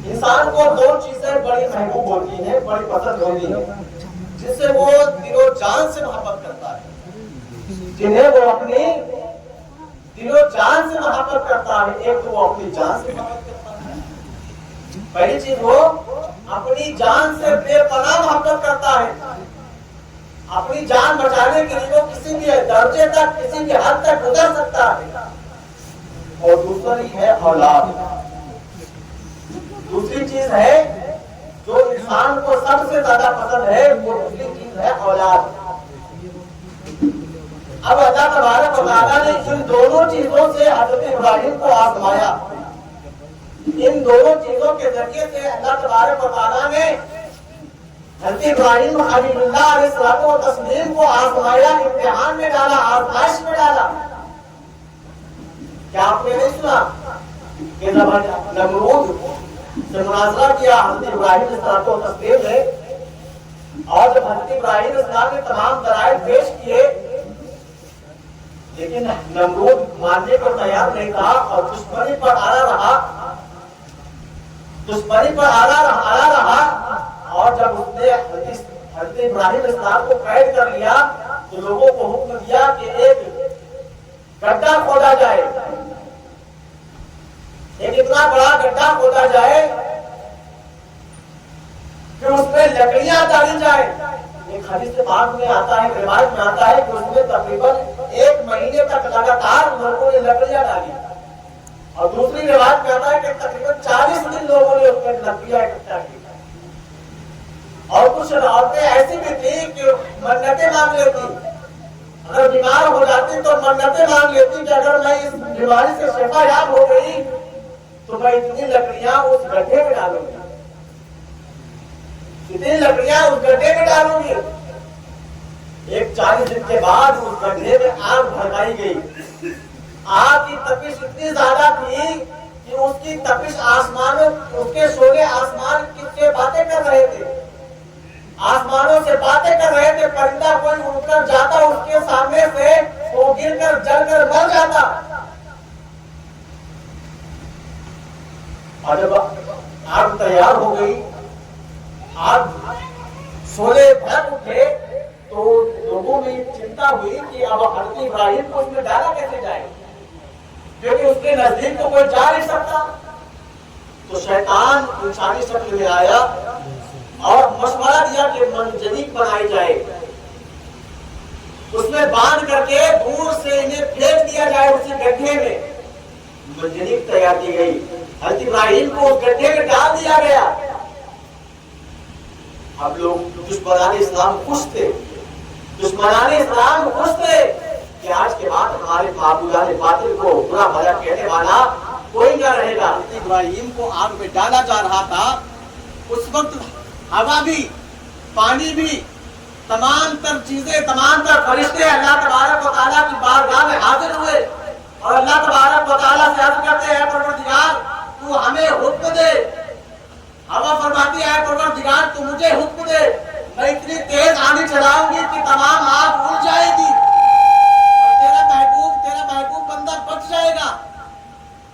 انسان کو دو چیزیں بڑی محبوب ہوتی ہیں، بڑی پسند ہوتی ہیں، جس سے وہ دل و جان سے محبت کرتا ہے، جنہیں وہ اپنی دل و جان سے محبت کرتا ہے۔ ایک تو وہ اپنی جان سے محبت کرتا ہے، پہلی چیز وہ اپنی جان سے بے پناہ محبت کرتا ہے، اپنی جان بچانے کے لیے وہ کسی بھی درجے تک، کسی بھی حد تک گزر سکتا ہے۔ اور دوسری ہے اولاد۔ دوسری چیز ہے جو انسان کو سب سے زیادہ پسند ہے، وہ دوسری چیز ہے اولاد۔ اب اللہ تبارک و تعالیٰ نے ان دونوں چیزوں سے حضرت ابراہیم کو آزمایا، ان دونوں چیزوں کے ذریعے سے اللہ تبارک و تعالیٰ نے حضرت ابراہیم خلیل اللہ علیہ الصلوۃ والتسلیم کو آزمایا، امتحان میں ڈالا، آزمائش میں ڈالا۔ کیا آپ نے نہیں سنا کہ جب نمرود سے مناظرہ کیا حضرت ابراہیم علیہ الصلوۃ والتسلیم نے، اور جب حضرت ابراہیم علیہ السلام نے تمام دلائل پیش کیے، لیکن نمرود ماننے کو تیار نہیں تھا اور دشمنی پر آڑا رہا، دشمنی پر آڑا رہا۔ اور جب اس نے حضرت ابراہیم علیہ السلام کو قید کر لیا تو لوگوں کو حکم دیا کہ ایک گڈھا کھودا جائے، ایک اتنا بڑا گڈھا کھودا جائے کہ اس میں لکڑیاں ڈالی جائے۔ ایک حدیث پاک میں آتا ہے، روایت میں آتا ہے کہ اس میں تقریباً 1 مہینے تک لگاتار لوگوں نے لکڑیاں ڈالی، اور دوسری روایت میں آتا ہے کہ تقریباً 40 دن لوگوں نے اس میں لکڑیاں اکٹھا کی۔ اور کچھ عورتیں ایسی بھی تھی کہ منتیں مانگ لیتی، اگر بیمار ہو جاتی تو منتیں مانگ لیتی کہ اگر میں اس بیماری سے شفا یاب ہو گئی تو میں اتنی لکڑیاں اس گڈھے میں ڈالوں گی، اتنی لکڑیاں اس گڈھے میں ڈالوں گی۔ ایک 40 دن کے بعد اس گڈھے میں آگ بھرمائی گئی۔ آگ کی تپش اتنی زیادہ تھی کہ اس کی تپش آسمانوں، اس کے شعلے آسمان سے باتیں کر رہے تھے، آسمانوں سے باتیں کر رہے تھے۔ پرندہ کوئی اڑ کر جاتا اس کے سامنے سے، وہ گر کر جل کر مر جاتا۔ اور جب آگ تیار ہو گئی، آگ شعلے بھڑک اٹھے، تو لوگوں میں چنتا ہوئی کہ اب حضرت ابراہیم کو اس میں ڈالا کیسے جائے، کیونکہ اس کے نزدیک تو کوئی جا نہیں سکتا۔ تو شیطان انسانی شکل میں آیا اور مشورہ دیا کہ منجنیق بنائی جائے، اس میں باندھ کر کے دور سے انہیں پھینک دیا جائے اسی گڈھے میں۔ منجنیق تیار کی گئی، حضرت ابراہیم کو اس گڈھے میں ڈال دیا گیا۔ اب لوگ دشمنان اسلام خوش تھے، دشمنان اسلام خوش تھے کہ آج کے بعد ہمارے معبودان باطل کو برا بھلا کہنے والا کوئی نہ رہے گا۔ ابراہیم کو آگ میں ڈالا جا رہا تھا، اس وقت ہوا بھی، پانی بھی، تمام تر چیزیں، تمام تر فرشتے اللہ تبارک و تعالیٰ کی بارگاہ میں حاضر ہوئے اور اللہ تبارک و تعالیٰ سے عرض کرتے ہیں، پروردگار تو ہمیں حکم دے۔ ہوا فرماتی ہے، پروردگار تو مجھے حکم دے، میں اتنی تیز آندھی چلاؤں گی کہ تمام آگ اڑ جائے گی اور تیرا محبوب بندہ بچ جائے گا۔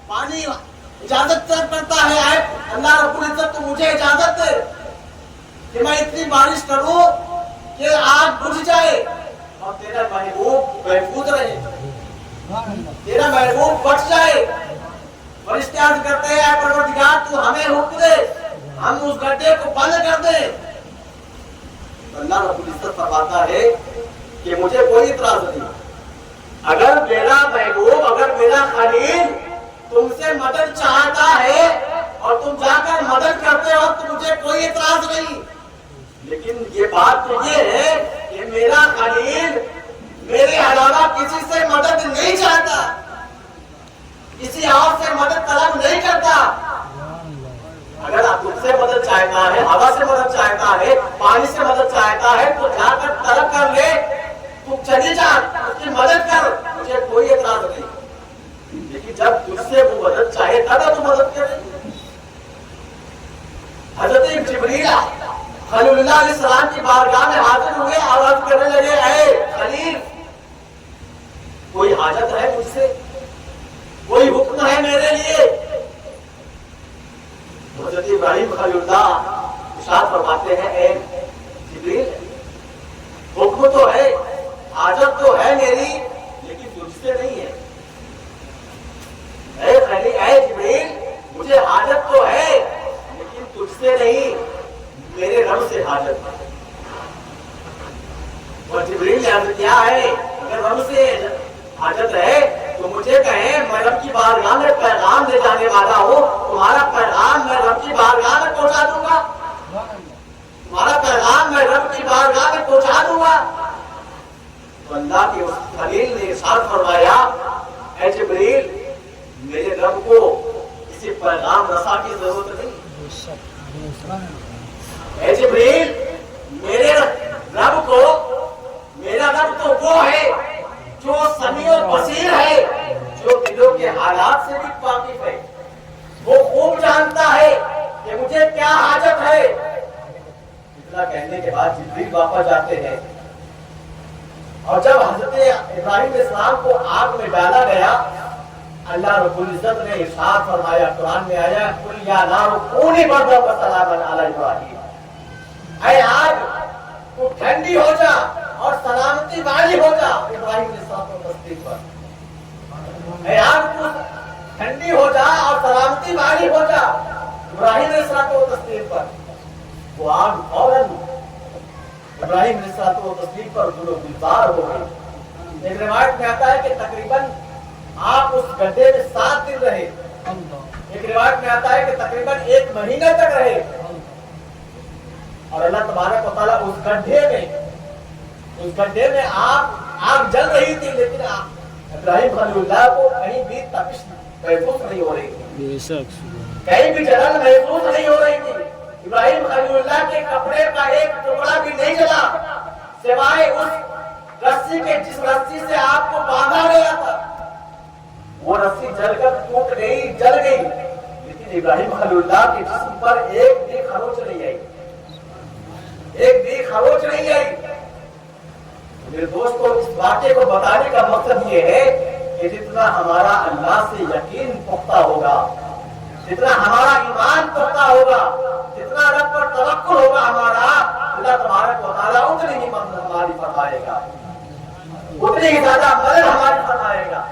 پانی اجازت کرتا ہے، اے اللہ رب العزت تو مجھے اجازت دے کہ میں اتنی بارش کروں کہ آگ بجھ جائے اور تیرا محبوب محفوظ رہے، تیرا محبوب بچ جائے۔ فرشتے عرض کرتے ہیں، اے پروردگار تو ہمیں حکم دے، ہم اس گڈھے کو بند کر دیں۔ اللہ رب العزت فرماتا ہے کہ مجھے کوئی اعتراض نہیں، اگر میرا محبوب، اگر میرا خلیل تم سے مدد چاہتا ہے اور تم جا کر مدد کرتے ہو تو مجھے کوئی اعتراض نہیں، لیکن یہ بات تو یہ ہے کہ میرا خلیل میرے علاوہ کسی سے مدد نہیں چاہتا، کسی اور سے مدد طلب نہیں کرتا۔ اگر آپ تم سے مدد چاہتا ہے، ہوا سے مدد چاہتا ہے، پانی سے مدد چاہتا ہے تو جا کر طلب کر لے، تو چلی جا، اس کی مدد کر، مجھے کوئی اعتراض نہیں، لیکن جب تجھ سے وہ مدد چاہے تب تو مدد کرے۔ حضرت جبریل خلیل اللہ علیہ السلام کی بارگاہ میں حاضر ہوئے اور عرض کرنے لگے، اے خلیل کوئی حاجت ہے مجھ سے، کوئی حکم ہے میرے لیے؟ حضرت ابراہیم خلیل اللہ ارشاد فرماتے ہیں اے جبریل حکم تو ہے حاجت تو ہے میری لیکن تجھ سے نہیں ہے. اے جبریل مجھے حاجت تو ہے لیکن تجھ سے نہیں میرے رب سے حاجت ہے. اور جبریل نے عرض کیا ہے اگر رب سے حاجت ہے تو مجھے کہیں میں رب کی بارگاہ میں پیغام لے جانے والا ہوں, تمہارا پیغام میں رب کی بارگاہ میں پہنچا دوں گا, تمہارا پیغام میں رب کی بارگاہ میں پہنچا دوں گا. تو اللہ کے اس خلیل نے ارشاد فرمایا اے جبریل میرے رب کو کسی پیغام رسا کی ضرورت نہیں. اے جبریل میرے رب کو, میرا رب تو وہ ہے جو سمیع و بصیر ہے, جو دلوں کے حالات سے بھی واقف ہے, وہ خوب جانتا ہے کہ مجھے کیا حاجت ہے. اتنا کہنے کے بعد جبریل واپس جاتے ہیں اور جب حضرت ابراہیم علیہ السلام کو آگ میں ڈالا گیا اللہ رب العزت نے ارشاد فرمایا قرآن میں آیا قل یا نار کونی بردا و سلاما علی ابراہیم, اے آگ تو ٹھنڈی ہو جا اور سلامتی والی ہو جا ابراہیم علیہ السلام کو تصدیق پر. اے آگ تو ٹھنڈی ہو جا اور سلامتی والی ہو جا ابراہیم علیہ السلام کو تصدیق پر. وہ آگ فوراً ابراہیم علیہ السلام کو تصدیق پر گلزار ہو گئی. ایک روایت میں آتا ہے کہ تقریباً آپ اس گڈھے میں 7 دن رہے, ایک روایت میں آتا ہے کہ تقریباً 1 مہینہ تک رہے. اور اللہ تبارک و تعالیٰ اس گڈھے میں آگ جل رہی تھی لیکن ابراہیم خلیل اللہ کو کہیں بھی تپش محسوس نہیں ہو رہی تھی, کہیں بھی جلن محسوس نہیں ہو رہی تھی. ابراہیم خلیل اللہ کے کپڑے کا ایک ٹکڑا بھی نہیں جلا سوائے اس رسی کے جس رسی سے آپ کو باندھا گیا تھا. وہ رسی جل کر ٹوٹ گئی, جل گئی, لیکن ابراہیم خلیل اللہ کے جسم پر ایک بھی خروچ نہیں آئی, ایک بھی خروچ نہیں آئی. میرے دوستوں اس واقعے کو بتانے کا مقصد یہ ہے کہ جتنا ہمارا اللہ سے یقین پختہ ہوگا, جتنا ہمارا ایمان پختہ ہوگا, جتنا رب پر توکل ہوگا ہمارا, اللہ تبارک و تعالیٰ اتنی ہی مدد ہماری فرمائے گا, اتنی ہی زیادہ مدد ہماری فرمائے گا.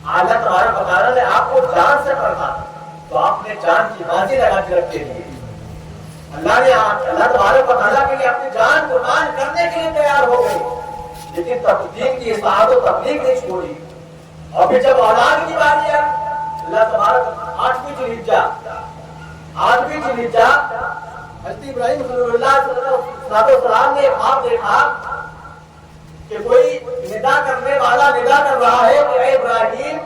اللہ تبارک و تعالیٰ نے آپ کو جان سے پڑھا تو آپ نے جان کی بازی لگا کے رکھے لیے. اللہ تبارک و تعالیٰ کے لیے اپنی جان قربان کرنے کے لیے تیار ہو گئی, لیکن تبلیغ کی اصلاحات و تبلیغ نہیں چھوڑی. اور پھر جب اولاد کی باری ہے اللہ تبارک 8ویں ذوالحجہ حضرت ابراہیم خلیل اللہ صلی اللہ علیہ وسلم نے خواب دیکھا کہ کوئی ندا کرنے والا ندا کر رہا ہے کہ اے ابراہیم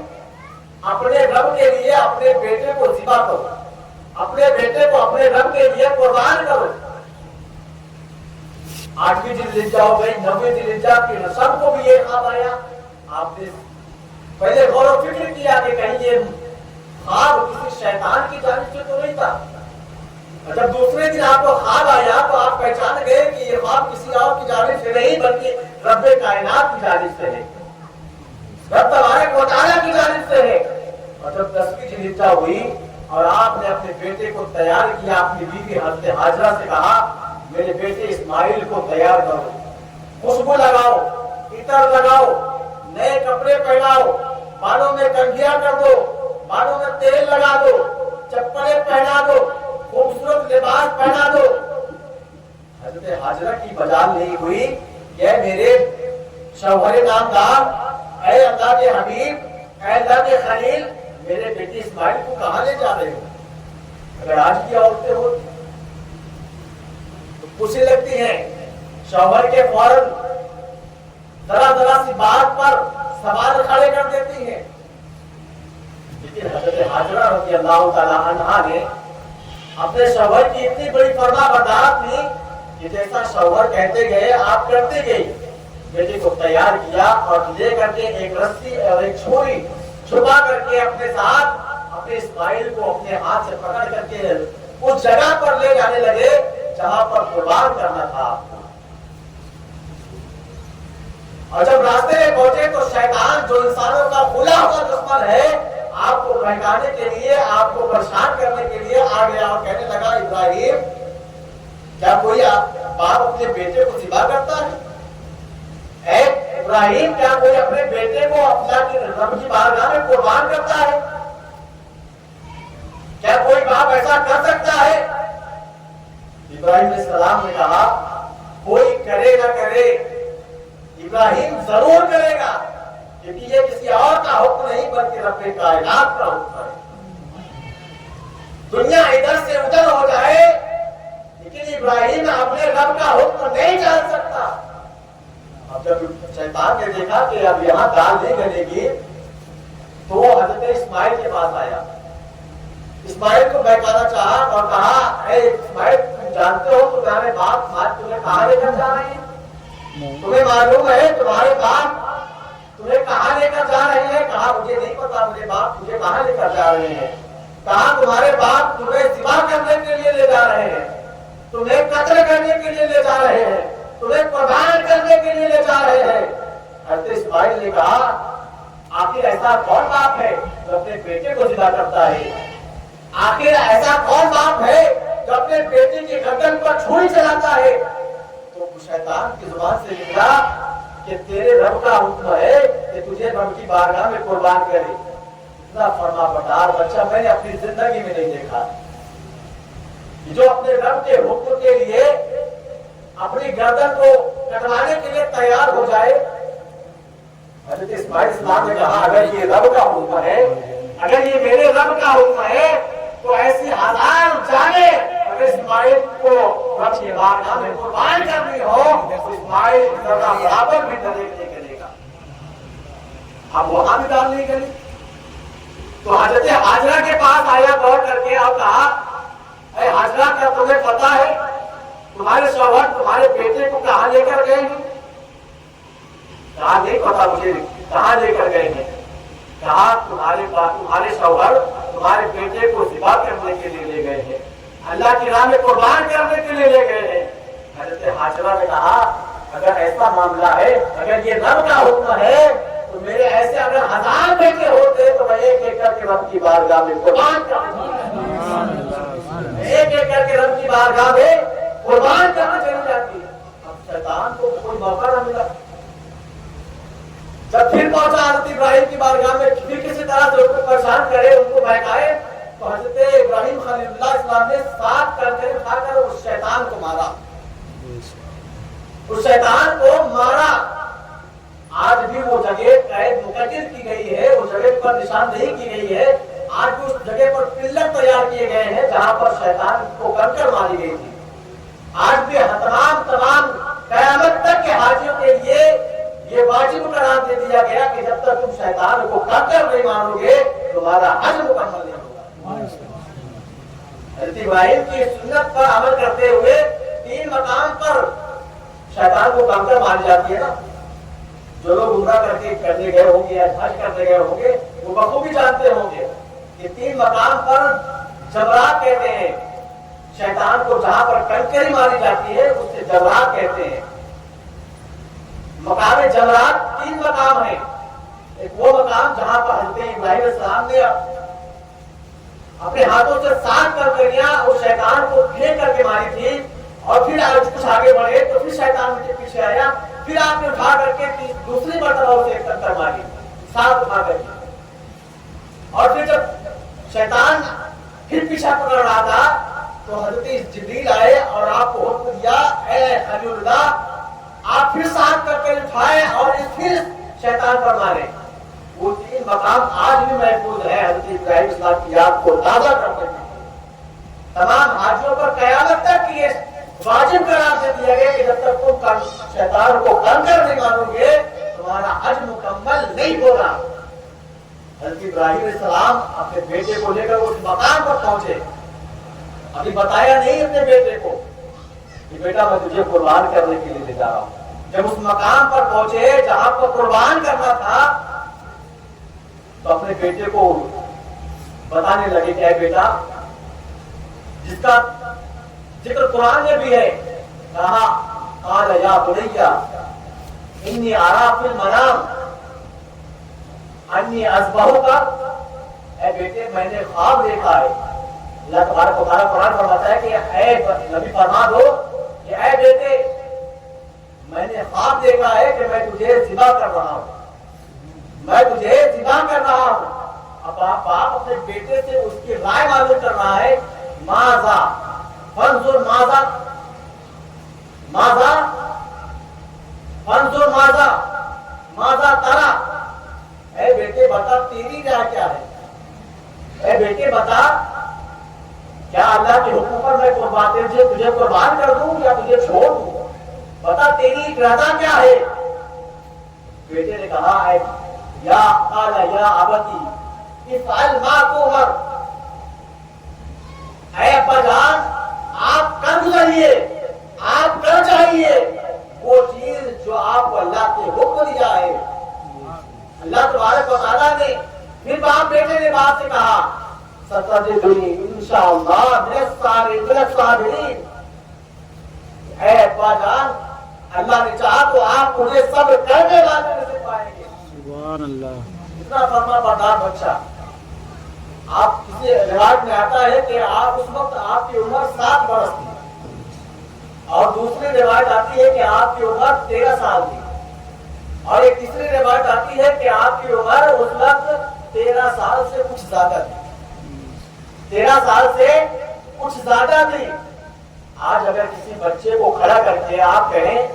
اپنے رب کے لیے اپنے بیٹے کو ذبح کرو, اپنے بیٹے کو اپنے رب کے لیے قربان کرو. 8ویں ذوالحجہ ہو گئی, 9ویں ذوالحجہ کی سب کو بھی یہ خواب آیا. آپ نے پہلے غور و فکر کیا کہ کہیں یہ خواب کسی شیطان کی جانب سے تو نہیں تھا. جب دوسرے دن آپ کو خواب آیا تو آپ پہچان گئے کہ یہ خواب کسی اور کی جانب سے نہیں بلکہ رب کائنات کی جانب سے ہے, رب تبارک و تعالیٰ کی جانب سے ہے. اور جب 10ویں ذوالحجہ ہوئی اور آپ نے اپنے بیٹے کو تیار کیا, اپنی بیوی حضرت ہاجرہ سے کہا میرے بیٹے اسماعیل کو تیار کرو, خوشبو لگاؤ, عطر لگاؤ, نئے کپڑے پہناؤ, بالوں میں کنگھیاں کر دو, بالوں میں تیل لگا دو, چپلیں پہنا دو, خوبصورت لباس پہنا دو. حضرت ہاجرہ کی بجال نہیں ہوئی کہ میرے شوہر نامدار, اے اللہ کے حبیب, اے اللہ کے خلیل, میرے بیٹے اسماعیل کو کہاں لے جا رہے ہو؟ اگر آج کی عورتیں ہو تو پوچھنے لگتی ہیں, شوہر کے فوراً ذرا سی بات پر سوال کھڑے کر دیتی ہیں. لیکن حضرت ہاجرہ رضی اللہ تعالی عنہا نے اپنے شوہر کی اتنی بڑی فرما بردار تھی کہ جیسا شوہر کہتے گئے آپ کرتے گئی. بیٹے کو تیار کیا اور لے کر کے ایک رسی اور ایک چھری چھپا کر کے اپنے ساتھ اپنے اسماعیل کو اپنے ہاتھ سے پکڑ کر کے اس جگہ پر لے جانے لگے جہاں پر قربان کرنا تھا. اور جب راستے میں پہنچے تو شیطان جو انسانوں کا کھلا ہوا دشمن ہے آپ کو بہکانے کے لیے, آپ کو پریشان کرنے کے لیے آگے اپنے بیٹے کو ذبح کرتا ہے؟ اے ابراہیم کیا کوئی اپنے بیٹے کو اللہ کے رب کی بارگاہ میں قربان کرتا ہے؟ کیا کوئی باپ ایسا کر سکتا ہے؟ ابراہیم علیہ السلام نے کہا کوئی کرے نہ کرے ابراہیم ضرور کرے گا، کیونکہ یہ کسی اور کا حکم نہیں بلکہ رب کائنات کا حکم ہے۔ دنیا ادھر سے ادھر ہو جائے لیکن ابراہیم اپنے رب کا حکم نہیں چل سکتا۔ اب جب شیطان نے دیکھا کہ اب یہاں دال نہیں گلے گی تو وہ حضرت اسماعیل کے پاس آیا، اسماعیل کو بہکانا چاہا اور کہا اے اسماعیل تم جانتے ہو تمہارے باپ آج تمہیں کہاں لے کر جا رہے ہیں؟ تمہیں معلوم ہے تمہارے باپ تمہیں کہاں لے کر جا رہے ہیں؟ کہا مجھے نہیں پتا مجھے باپ تجھے کہاں لے کر جا رہے ہیں۔ کہا تمہارے باپ تمہیں ذبح کرنے کے لیے لے جا رہے ہیں، تمہیں قتل کرنے کے لیے لے جا رہے ہیں، تمہیں قربان کرنے کے لیے لے جا رہے ہیں۔ حضرت اسماعیل نے کہا آخر ایسا کون باپ ہے جو اپنے بیٹے کو ذبح کرتا ہے؟ آخر ایسا کون باپ ہے جو اپنے بیٹے کی گردن پر چھری چلاتا ہے؟ تو شیطان کی زبان سے نکلا کہ تیرے رب کا حکم ہے کہ تجھے رب کی بارگاہ میں قربان کرے۔ اتنا فرما بردار بچہ میں نے اپنی زندگی میں نہیں دیکھا جو اپنے رب کے حکم کے لیے اپنی گردن کو کٹوانے کے لیے تیار ہو جائے۔ حضرت اسماعیل اسلام نے کہا اگر یہ رب کا حکم ہے، اگر یہ میرے رب کا حکم ہے تو ایسی ہزار جانیں اگر اسماعیل کو رب کی بارگاہ میں قربان کرنی ہو تو اسماعیل ذرہ برابر بھی ڈرے نہیں کرے گا۔ اب وہاں بھی ڈال نہیں کری تو حضرت حاجرہ کے پاس آیا غور کر کے اور کہا اے حاجرہ کیا تمہیں پتا ہے تمہارے شوہر تمہارے بیٹے کو کہاں لے کر گئے ہیں؟ کہا نہیں پتا مجھے کہاں لے کر گئے ہیں۔ کہا تمہارے شوہر تمہارے بیٹے کو ذبح کرنے کے لیے لے گئے ہیں، اللہ کی راہ میں قربان کرنے کے لیے لے گئے ہیں۔ حضرت حاجرہ نے کہا اگر ایسا معاملہ ہے، اگر یہ رب کا حکم ہے تو میرے ایسے اگر ہزار بیٹے ہوتے تو میں ایک ایک کر کے رب کی بارگاہ میں قربان ایک ایک کر کے رب کی بارگاہ میں قربان کرنا چلی جاتی ہے۔ اب شیطان کو کوئی موقع نہ ملا۔ جب پھر پہنچا حضرت ابراہیم کی بارگاہ میں پھر کسی طرح سے ان کو پریشان کرے ان کو بہکائے تو حضرت ابراہیم خلیل اللہ السلام نے 7 کنکر اٹھا کر اس شیطان کو مارا، اس شیطان کو مارا۔ آج بھی وہ جگہ قید مقرر کی گئی ہے، اس جگہ پر نشاندہی کی گئی ہے، آج بھی اس جگہ پر پلر تیار کیے گئے ہیں جہاں پر شیطان کو کنکر ماری گئی تھی۔ آج بھی تمام قیامت تک کے حاجیوں کے لیے یہ واجب قرار دے دیا گیا کہ جب تک تم شیطان کو کنکر نہیں مارو گے تمہارا حج مکمل نہیں ہوگا۔ حضرت ابراہیم کی سنت پر عمل کرتے ہوئے 3 مقام پر شیطان کو کنکر ماری جاتی ہے نا۔ جو لوگ عمرہ کر کے کرنے گئے ہوں گے یا حج کرنے گئے ہوں گے وہ بخوبی جانتے ہوں گے کہ 3 مقام پر جمرات کہتے ہیں، شیطان کو جہاں پر کنکری ماری جاتی ہے اسے جمرات کہتے ہیں۔ مقام جمرات 3 مقام ہیں، ایک وہ مقام جہاں پر حضرت ابراہیم علیہ السلام نے اپنے ہاتھوں سے 7 کنکریاں اس شیطان کو پھینک کر کے ماری تھی، اور پھر کچھ آگے بڑھے تو پھر شیطان ان کے پیچھے آیا، پھر آپ نے اٹھا کر کے دوسری مرتبہ اسے ایک کنکر ماری 7 اٹھا کر کے، اور پھر جب شیطان پھر پیچھا پکڑ رہا تھا تو حضرت جبریل آئے اور آپ کو حکم دیا اے خلیل اللہ آپ پھر 7 کنکر اٹھائے اور پھر شیطان پر مارے۔ وہ 3 مقام آج بھی محفوظ ہے حضرت ابراہیم السلام کی یاد کو تازہ کرتے ہیں۔ تمام حاجیوں پر قیامت تک یہ واجب قرار دے دیا گیا کہ جب تک تم شیطان کو کنکر نہیں مارو گے تمہارا حج مکمل نہیں ہوگا۔ حضرت ابراہیم علیہ السلام اپنے بیٹے کو لے کر اس مقام پر پہنچے، ابھی بتایا نہیں اپنے بیٹے کو کہ بیٹا میں تجھے قربان کرنے کے لیے لے جا رہا ہوں۔ جب اس مقام پر پہنچے جہاں پر قربان کرنا تھا تو اپنے بیٹے کو بتانے لگے کہ اے بیٹا، جس کا ذکر قرآن میں بھی ہے، کہا قال یا بنی انی ارا فی المنام انی اذبحک، اے بیٹے میں نے خواب دیکھا ہے۔ اللہ تبارک و تعالیٰ قرآن فرماتا ہے کہ اے نبی فرما دو کہ اے بیٹے میں نے خواب دیکھا ہے کہ میں تجھے ذبح کر رہا ہوں، میں تجھے ذبح کر رہا ہوں۔ اب باپ اپنے بیٹے سے اس کی رائے معلوم کر رہا ہے، ماذا فانظر ماذا ماذا فانظر ماذا ماذا ترى، اے بیٹے بتا تیری رائے کیا ہے، اے بیٹے بتا کیا اللہ کے حکم پر میں تجھے قربان کر دوں یا تجھے چھوڑ دوں، بتا تیری رضا کیا ہے۔ بیٹے نے کہا اے یا قال یا ابتی افعل ما تؤمر، اے ابا جان آپ کر گزریے، آپ کر جائیے وہ چیز جو آپ کو اللہ کے حکم دیا ہے۔ اللہ تبارک و تعالیٰ نے پھر باپ بیٹے نے باپ سے کہا ستجدنی انشاءاللہ من الصابرین، اے ابا جان اللہ نے چاہا تو آپ مجھے صبر کرنے والے میں سے پائیں گے۔ سبحان اللہ۔ اتنا فرما بردار بچہ۔ آپ کسی روایت میں آتا ہے کہ آپ اس وقت آپ کی عمر 7 برس تھی، اور دوسری روایت آتی ہے کہ آپ کی عمر 13 سال تھی، اور ایک تیسری روایت آتی ہے کہ آپ کی عمر اس وقت 13 سال سے کچھ زیادہ تھی، 13 سال سے کچھ زیادہ تھی۔ آج اگر کسی بچے کو کھڑا کر کے آپ کہیں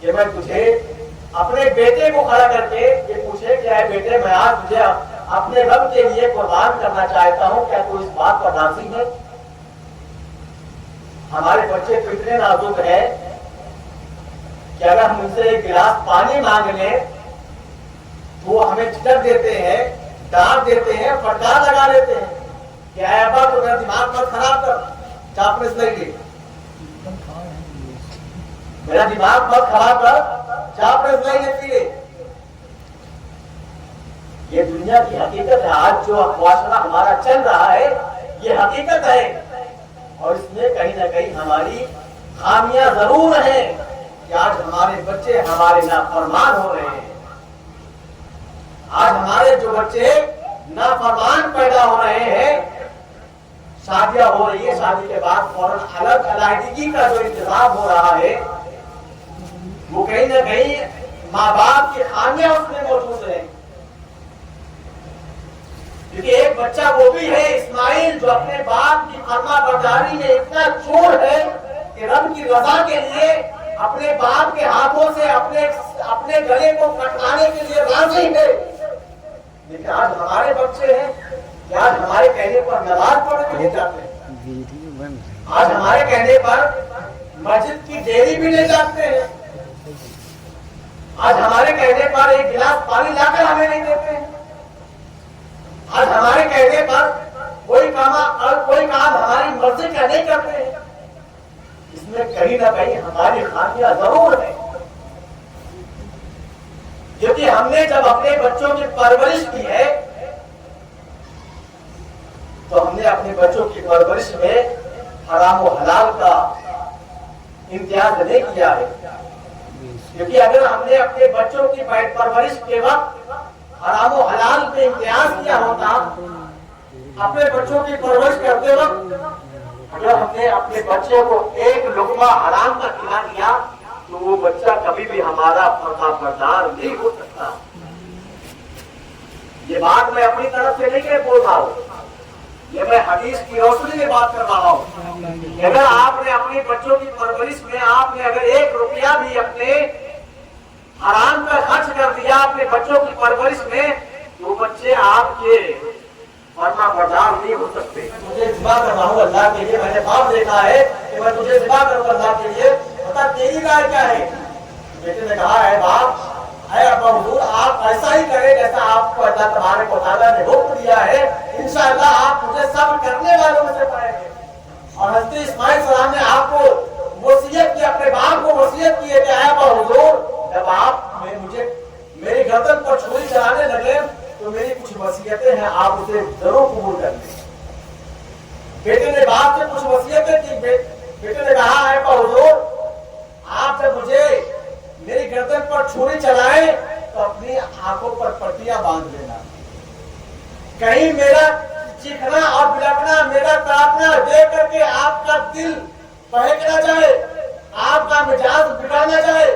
کہ میں تجھے اپنے بیٹے کو کھڑا کر کے یہ پوچھے کہ اے بیٹے میں آج تجھے اپنے رب کے لیے قربان کرنا چاہتا ہوں، کیا تو اس بات پر راضی ہے؟ ہمارے بچے تو اتنے نازک ہیں کہ اگر ہم ان سے ایک گلاس پانی مانگ لیں تو وہ ہمیں جھٹک دیتے ہیں، ڈانٹ دیتے ہیں، پھٹکار لگا دیتے ہیں کہ اے ابا تو میرا دماغ مت خراب کر، چاپلس نہیں لے، میرا دماغ مت خراب کر، چاپلس نہیں لیتی لے۔ یہ دنیا کی حقیقت ہے۔ آج جو معاشرہ ہمارا چل رہا ہے یہ حقیقت ہے، اور اس میں کہیں نہ کہیں ہماری خامیاں ضرور ہیں کہ آج ہمارے بچے ہمارے نافرمان ہو رہے ہیں۔ آج ہمارے جو بچے نافرمان پیدا ہو رہے ہیں، شادیاں ہو رہی ہے، شادی کے بعد فوراً الگ علیحدگی کا جو انتظام ہو رہا ہے وہ کہیں نہ کہیں ماں باپ کی خامیاں اس میں موجود ہیں۔ کیونکہ ایک بچہ وہ بھی ہے اسماعیل جو اپنے باپ کی فرما برداری میں اتنا چور ہے کہ رب کی رضا کے لیے اپنے باپ کے ہاتھوں سے اپنے گلے کو کٹوانے کے لیے راضی ہے۔ لیکن آج ہمارے بچے ہیں کہ آج ہمارے کہنے پر نماز پڑھنے نہیں جاتے ہیں، آج ہمارے کہنے پر مسجد کی ڈیری بھی نہیں جاتے ہیں، آج ہمارے کہنے پر ایک گلاس پانی لا کر ہمیں نہیں دیتے ہیں، آج ہمارے کہنے پر کوئی کام ہماری مرضی کا نہیں کرتے ہیں۔ اس میں کہیں نہ کہیں ہماری خامیاں ضرور ہیں، کیونکہ ہم نے جب اپنے بچوں کی پرورش کی ہے تو ہم نے اپنے بچوں کی پرورش میں حرام و حلال کا امتیاز نہیں کیا ہے۔ کیونکہ اگر ہم نے اپنے بچوں کی پرورش کے وقت حرام و حلال پہ امتیاز کیا ہوتا، اپنے بچوں کی پرورش کرتے وقت اگر ہم نے اپنے بچے کو ایک لقمہ حرام کا کھلا دیا تو وہ بچہ کبھی بھی ہمارا فرما بردار نہیں ہو سکتا۔ یہ بات میں اپنی طرف سے نہیں بول رہا ہوں، یہ میں حدیث کی روشنی میں بات کر رہا ہوں۔ اگر آپ نے اپنے بچوں کی پرورش میں آپ نے اگر 1 روپیہ بھی اپنے حرام کا خرچ کر دیا اپنے بچوں کی پرورش میں تو بچے آپ کے فرما بردار نہیں ہو سکتے۔ مجھے ذبح کر رہا ہوں اللہ کے لیے، میں نے خواب دیکھا ہے کہ میں تجھے ذبح کروں اللہ کے لیے، بتا تیری رائے کیا ہے؟ بیٹے نے کہا اے باپ، اے ابا حضور آپ ایسا ہی کریں جیسا آپ کو اللہ تبارک و تعالیٰ نے حکم دیا ہے، انشاءاللہ آپ مجھے صبر کرنے والوں میں سے پائیں گے۔ اور حضرت اسماعیل السلام نے آپ کو وصیت کی، اپنے باپ کو وصیت کی ہے کہ اے ابا حضور جب آپ مجھے میری گردن پر چھری چلانے لگے تو میری کچھ وصیتیں ہیں، آپ اسے ضرور قبول کر لیں۔ بیٹے نے باپ سے کچھ وصیتیں کی، بیٹے نے کہا اے ابا حضور آپ جب مجھے میری گردن پر چھری چلائیں تو اپنی آنکھوں پر پٹیاں باندھ لینا، کہیں میرا چیخنا اور بلکنا، میرا تڑپنا دیکھ کر کے آپ کا دل بہک نہ جائے، آپ کا مزاج بگڑ نہ جائے۔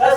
10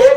1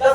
10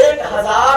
1000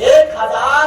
1000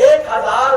1000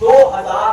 2000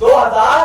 2000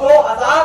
2000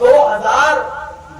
2000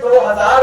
2000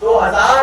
2000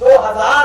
2000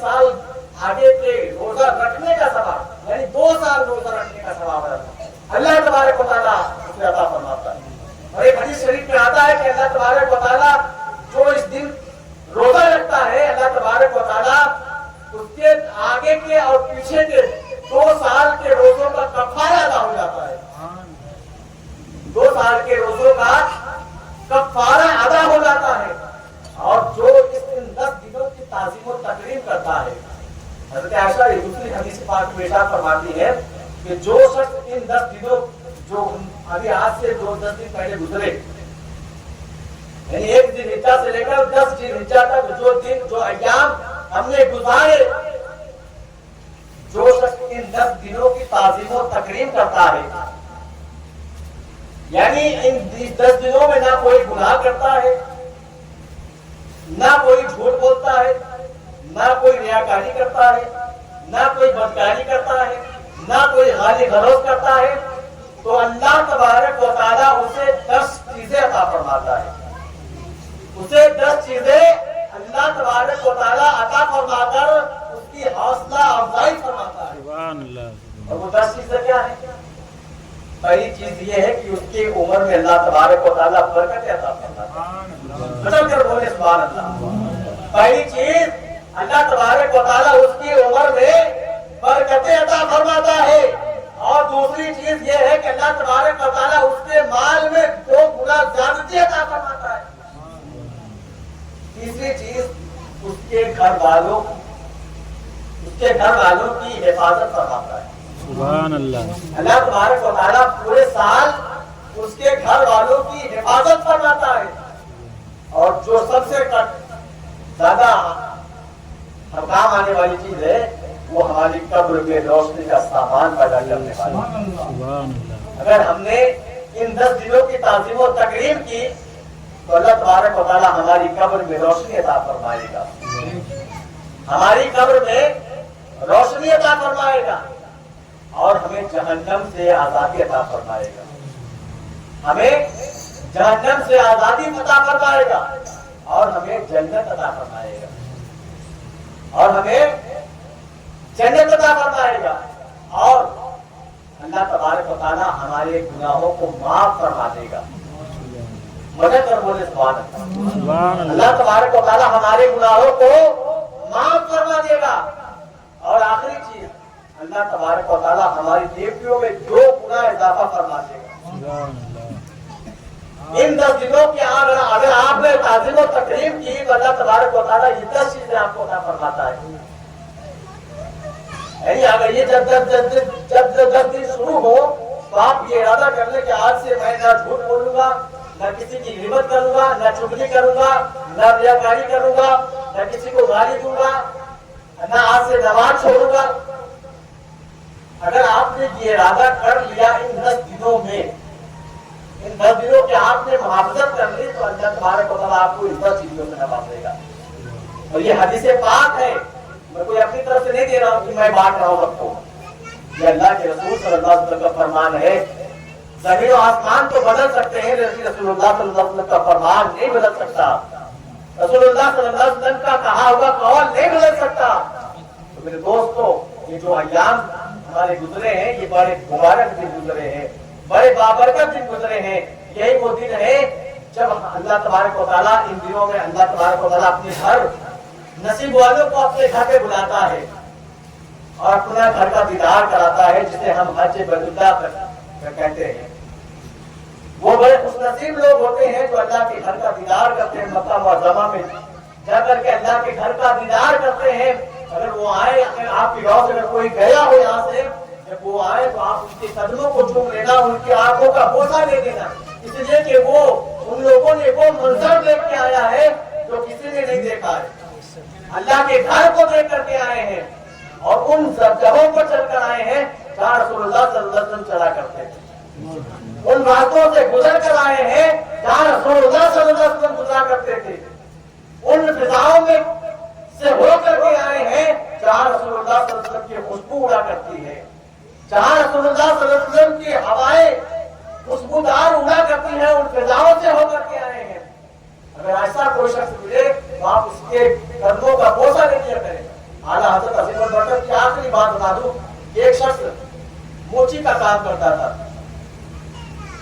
سال آگے کے روزہ رکھنے کا ثواب، یعنی 2 سال روزہ رکھنے کا ثواب اللہ تبارک و تعالیٰ اسے عطا فرماتا ہے۔ اور ایک حدیث شریف میں آتا ہے کہ اللہ تبارک و تعالیٰ جو اس دن روزہ رکھتا ہے، اللہ تبارک و تعالیٰ اس کے آگے کے اور پیچھے کے 2 سال کے روزوں کا کفارہ ادا ہو جاتا ہے۔ 2 سال کے روزوں کا کفارہ ادا ہو جاتا ہے۔ اور جو اس دن 10 دنوں کی تعظیم و تکریم کرتا ہے، حضرت عائشہ یہ دوسری حدیث پاک میں ارشاد فرماتی ہے کہ جو شخص ان 10 دنوں جو ابھی آج سے 10 دن پہلے گزرے، یعنی 1 ذی الحجہ سے لے کر 10 ذی الحجہ تک جو دن جو ایام ہم نے گزارے، جو شخص ان 10 دنوں کی تعظیم و تکریم کرتا ہے، یعنی ان 10 دنوں میں نہ کوئی گناہ کرتا ہے، نہ کوئی جھوٹ بولتا ہے، نہ کوئی ریاکاری کرتا ہے، نہ کوئی بدکاری کرتا ہے، نہ کوئی غالی غلوظ کرتا ہے، تو اللہ تبارک و تعالیٰ اسے 10 چیزیں عطا فرماتا ہے۔ اسے 10 چیزیں اللہ تبارک و تعالیٰ عطا فرما کر اس کی حوصلہ افزائی فرماتا ہے۔ سبحان اللہ۔ اور وہ 10 چیزیں کیا ہیں؟ پہلی چیز یہ ہے کہ اس کی عمر میں اللہ تبارک و تعالیٰ برکت عطا فرماتا ہے۔ بدل کر بولے سبحان اللہ۔ پہلی چیز اللہ تبارک و تعالیٰ اس کی عمر میں برکتیں عطا فرماتا ہے، اور دوسری چیز یہ ہے کہ اللہ تبارک و تعالیٰ اس کے مال میں 2 گنا زیادتی عطا فرماتا ہے۔ تیسری چیز اس کے گھر والوں کی حفاظت فرماتا ہے۔ سبحان اللہ۔ اللہ تبارک و تعالیٰ پورے سال اس کے گھر والوں کی حفاظت فرماتا ہے، اور جو سب سے زیادہ ہم کام آنے والی چیز ہے وہ ہماری قبر میں روشنی کا سامان پیدا کرنے والی۔ اگر ہم نے ان 10 دنوں کی تعظیم و تکریم کی تو اللہ تبارک و تعالیٰ ہماری قبر میں روشنی عطا فرمائے گا، ہماری قبر میں روشنی عطا فرمائے گا، اور ہمیں جہنم سے آزادی عطا فرمائے گا، ہمیں جہنم سے آزادی عطا فرمائے گا، اور ہمیں جنت عطا فرمائے گا، اور ہمیں جنت عطا فرمائے گا، اور اللہ تبارک و تعالیٰ ہمارے گناہوں کو معاف فرما دے گا۔ مدد کر بولے سبحان اللہ۔ اللہ تبارک و تعالیٰ ہمارے گناہوں کو معاف فرما دے گا، اور آخری چیز اللہ تبارک و تعالیٰ ہماری نیکیوں میں 2 گنا اضافہ فرما دے گا۔ ان 10 دنوں کے اگر آپ نے تعظیم و تکریم کی تو اللہ تبارک و تعالیٰ یہ 10 چیزیں آپ کو عطا فرماتا ہے۔ یعنی اگر یہ جب 10 دن شروع ہو تو آپ یہ ارادہ کر لیں کہ آج سے میں نہ جھوٹ بولوں گا، نہ کسی کی غیبت کروں گا، نہ چغلی کروں گا، نہ ریاکاری کروں گا، نہ کسی کو گالی دوں گا، نہ آج سے نماز چھوڑوں گا۔ اگر آپ نے یہ ارادہ کر لیا ان 10 دنوں میں، ان 10 دنوں کے آپ نے محافظت کر لی، تو اللہ تبارک و تعالیٰ آپ کو ان 10 چیزوں میں نوازے گا۔ اور یہ حدیث پاک ہے، میں کوئی اپنی طرف سے نہیں دے رہا ہوں کہ میں بانٹ رہا ہوں سب کو، یہ اللہ کے رسول صلی اللہ علیہ وسلم کا فرمان ہے۔ زمین و آسمان تو بدل سکتے ہیں لیکن رسول اللہ صلی اللہ علیہ وسلم کا فرمان نہیں بدل سکتا، رسول اللہ صلی اللہ علیہ وسلم کا کہا ہوا قول نہیں بدل سکتا۔ تو میرے دوستو، یہ جو ایام ہمارے گزرے ہیں یہ بڑے مبارک دن گزرے ہیں، بڑے بابرکت دن گزرے ہیں۔ یہی وہ دن ہے جب اللہ تبارک و تعالیٰ ان دنوں میں اللہ تبارک و تعالیٰ اپنے ہر نصیب والوں کو اپنے گھر پہ بلاتا ہے اور اپنا گھر کا دیدار کراتا ہے، جسے ہم حج بیت اللہ کہتے ہیں۔ وہ بڑے خوش نصیب لوگ ہوتے ہیں جو اللہ کے گھر کا دیدار کرتے ہیں، مکہ معظمہ میں جا کر کے اللہ کے گھر کا دیدار کرتے ہیں۔ اگر وہ آئے، اگر آپ کی گاؤں سے اگر کوئی گیا ہو یہاں سے، جب وہ آئے تو آپ اس کے قدموں کو چوم لینا، ان کی آنکھوں کا بوسہ دے دینا، اس لیے کہ وہ ان لوگوں نے وہ منظر دیکھ کے آیا ہے جو کسی نے نہیں دیکھا ہے، اللہ کے گھر کو دیکھ کر کے آئے ہیں، اور ان جگہوں پر چل کر آئے ہیں جہاں رسول اللہ صلی اللہ علیہ وسلم چلا کرتے تھے، ان راستوں سے گزر کر آئے ہیں جہاں رسول اللہ صلی اللہ علیہ وسلم گزرا کرتے تھے، ان فضاؤں میں سے ہو کر کے آئے ہیں جہاں رسول اللہ صلی اللہ علیہ وسلم کی خوشبو اڑا کرتی ہے، جہاں رسول اللہ صلی اللہ علیہ وسلم کی ہوائیں خوشبودار اڑا کرتی ہیں، ان فضاؤں سے ہو کر کے آئے ہیں۔ اگر ایسا کوئی شخص ملے تو آپ اس کے قدموں کا بوسہ لے کے سلام کرتا تھا.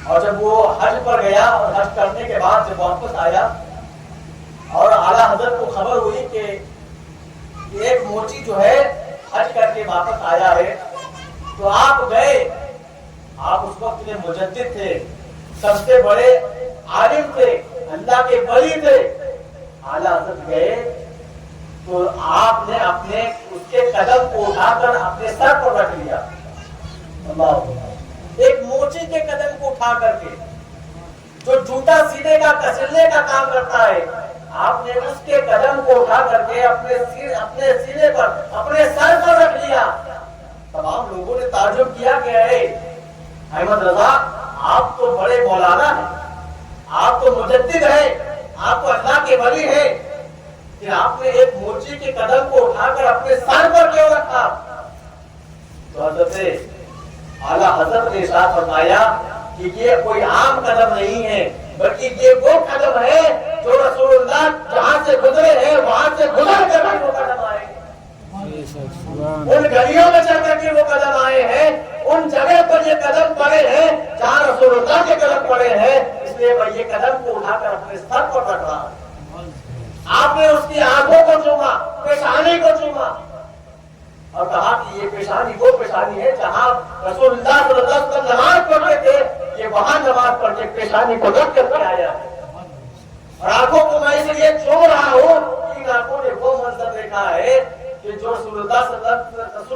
اور جب وہ حج پر گیا اور حج کرنے کے بعد جب واپس آیا اور اعلیٰ حضرت کو خبر ہوئی کہ ایک موچی جو ہے حج کر کے واپس آیا ہے، تو آپ گئے. آپ اس وقت کے مجدد تھے، سب سے بڑے عالم تھے، اللہ کے ولی تھے. اعلیٰ حضرت گئے تو آپ نے اپنے اس کے قدم کو اٹھا کر اپنے سر پر رکھ لیا. اللہ، ایک موچی کے قدم کو اٹھا کر کے جو جوتا سینے کا کسلنے کا کام کرتا ہے، آپ نے اس کے قدم کو اٹھا کر کے اپنے سینے پر اپنے سر پر رکھ لیا. تمام لوگوں نے تعجب کیا کہ اے احمد رضا، آپ تو بڑے مولانا ہیں، آپ تو مجدد ہیں، آپ تو اللہ کے ولی ہیں، کہ آپ نے ایک موچی کے قدم کو اٹھا کر اپنے سر پر کیوں رکھا؟ تو حضرت اعلیٰ حضرت نے ارشاد فرمایا کہ یہ کوئی عام قدم نہیں ہے، بلکہ یہ وہ قدم ہے جو رسول اللہ جہاں سے گزرے ہیں وہاں سے گزر کر وہ قدم آئے ہیں. ان گلیوں میں چل کر کے وہ قدم آئے ہیں، ان جگہ پر یہ قدم پڑے ہیں جہاں رسول اللہ کے قدم پڑے ہیں. اس لیے میں یہ قدم کو اٹھا کر اپنے سر پر رکھ رہا ہوں. آپ نے اس کی آنکھوں کو چوما، پیشانی کو چوما، اور کہا کہ یہ پیشانی وہ پیشانی ہے جہاں رسول اللہ صلی اللہ علیہ وسلم نماز پڑھتے تھے، یہ وہاں نماز پڑھ کے پیشانی کو رکھ کر کے آیا. اور آنکھوں کو میں اس لیے چوم رہا ہوں کہ ان آنکھوں نے وہ منظر دیکھا ہے کہ جو رسول اللہ صلی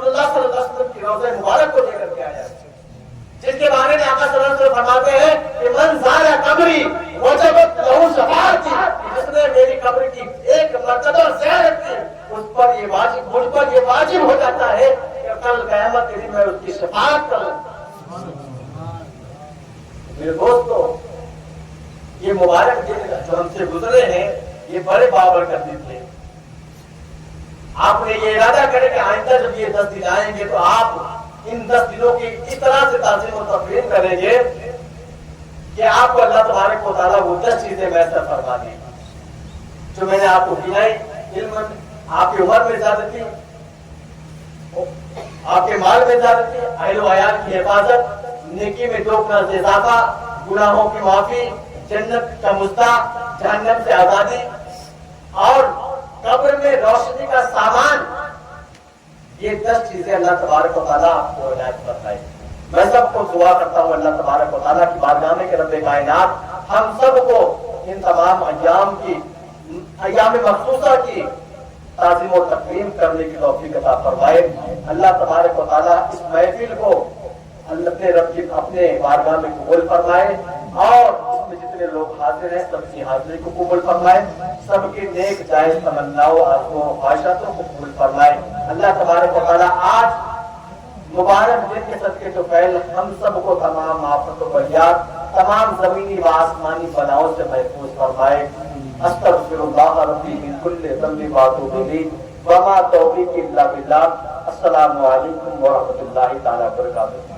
اللہ علیہ وسلم کی روضہ مبارک کو لے کر کے آیا، جس کے بارے میں آقا صلی اللہ علیہ وسلم فرماتے ہیں کہ من زار قبری وجبت لہ شفاعتی، جس نے میری قبر کی ایک مرتبہ زیارت کی اس پر یہ واجب، مجھ پر یہ واجب ہو جاتا ہے کہ کل قیامت کے دن میں اس کی شفاعت کروں. میرے دوستو، یہ مبارک دن جو ہم سے گزرے ہیں یہ بڑے بابرکت تھے. آپ نے یہ ارادہ کرے کہ آئندہ جب یہ 10 دن آئیں گے تو آپ ان 10 دنوں کی اس طرح سے تعظیم و تقریم کریں گے کہ آپ کو اللہ تبارک و تعالیٰ وہ 10 چیزیں میسر فرما دیں جو میں نے آپ کو گنائی. علم، آپ کی عمر میں زیادتی، آپ کے مال میں زیادتی، اہل و عیال کی حفاظت، نیکی میں 2 گنا سے اضافہ، گناہوں کی معافی، جنت کا مزدہ، جہنم سے آزادی، اور قبر میں روشنی کا سامان. یہ 10 چیزیں اللہ تبارک و تعالیٰ آپ کو عنایت فرمائے. میں سب کو دعا کرتا ہوں اللہ تبارک و تعالیٰ کی بارگاہ میں کہ رب کائنات ہم سب کو ان تمام ایام مخصوصہ کی تعظیم و تکریم کرنے کی توفیق عطا فرمائے. اللہ تبارک و تعالیٰ اس محفل کو اپنے رب کی اپنے بارگاہ میں قبول فرمائے، اور اس میں جتنے لوگ حاضر ہیں سب کی حاضری کو قبول فرمائے، سب کی نیک جائز تمناؤں آرزوؤں و خواہشاتوں کو قبول فرمائے. اللہ تبارک و تعالیٰ آج مبارک دن کے صدقے جو فعل ہم سب کو تمام آفت و بلیات، تمام زمینی و آسمانی بلاؤں سے محفوظ فرمائے. استغفر اللہ ربی من کل ذنب واتوب الیہ وما توفیقی الا باللہ. السلام علیکم ورحمۃ اللہ تعالیٰ وبرکاتہ.